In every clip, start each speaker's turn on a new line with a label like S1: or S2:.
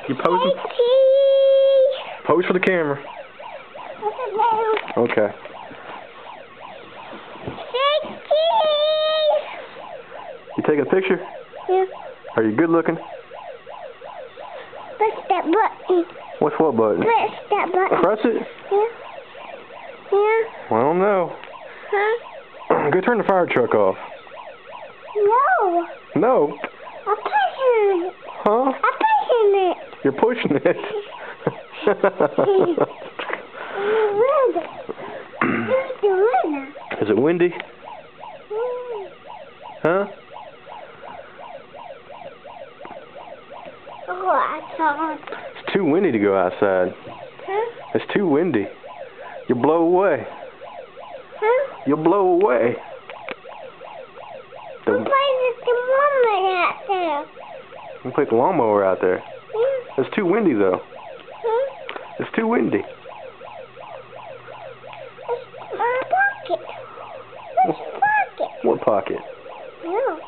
S1: You posing? Pose for the camera. Okay. You take a picture?
S2: Yeah.
S1: Are you good looking?
S2: Press that button.
S1: What's what button?
S2: Press that button.
S1: Press it?
S2: Yeah. Yeah.
S1: Well, I don't know.
S2: Huh?
S1: Go turn the fire truck off.
S2: No.
S1: No?
S2: I'm pushing it.
S1: Huh?
S2: I'm pushing it.
S1: You're pushing it. Is it windy? Huh?
S2: Oh, outside.
S1: It's too windy to go outside.
S2: Huh?
S1: It's too windy. You'll blow away.
S2: Huh?
S1: You'll blow away.
S2: I'm playing with the lawnmower out there.
S1: You put the lawnmower out there.
S2: Yeah.
S1: It's too windy though.
S2: Huh?
S1: It's too windy.
S2: It's my pocket. It's pocket.
S1: What pocket?
S2: No.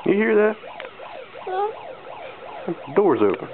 S1: You hear that?
S2: Yeah.
S1: The door's open.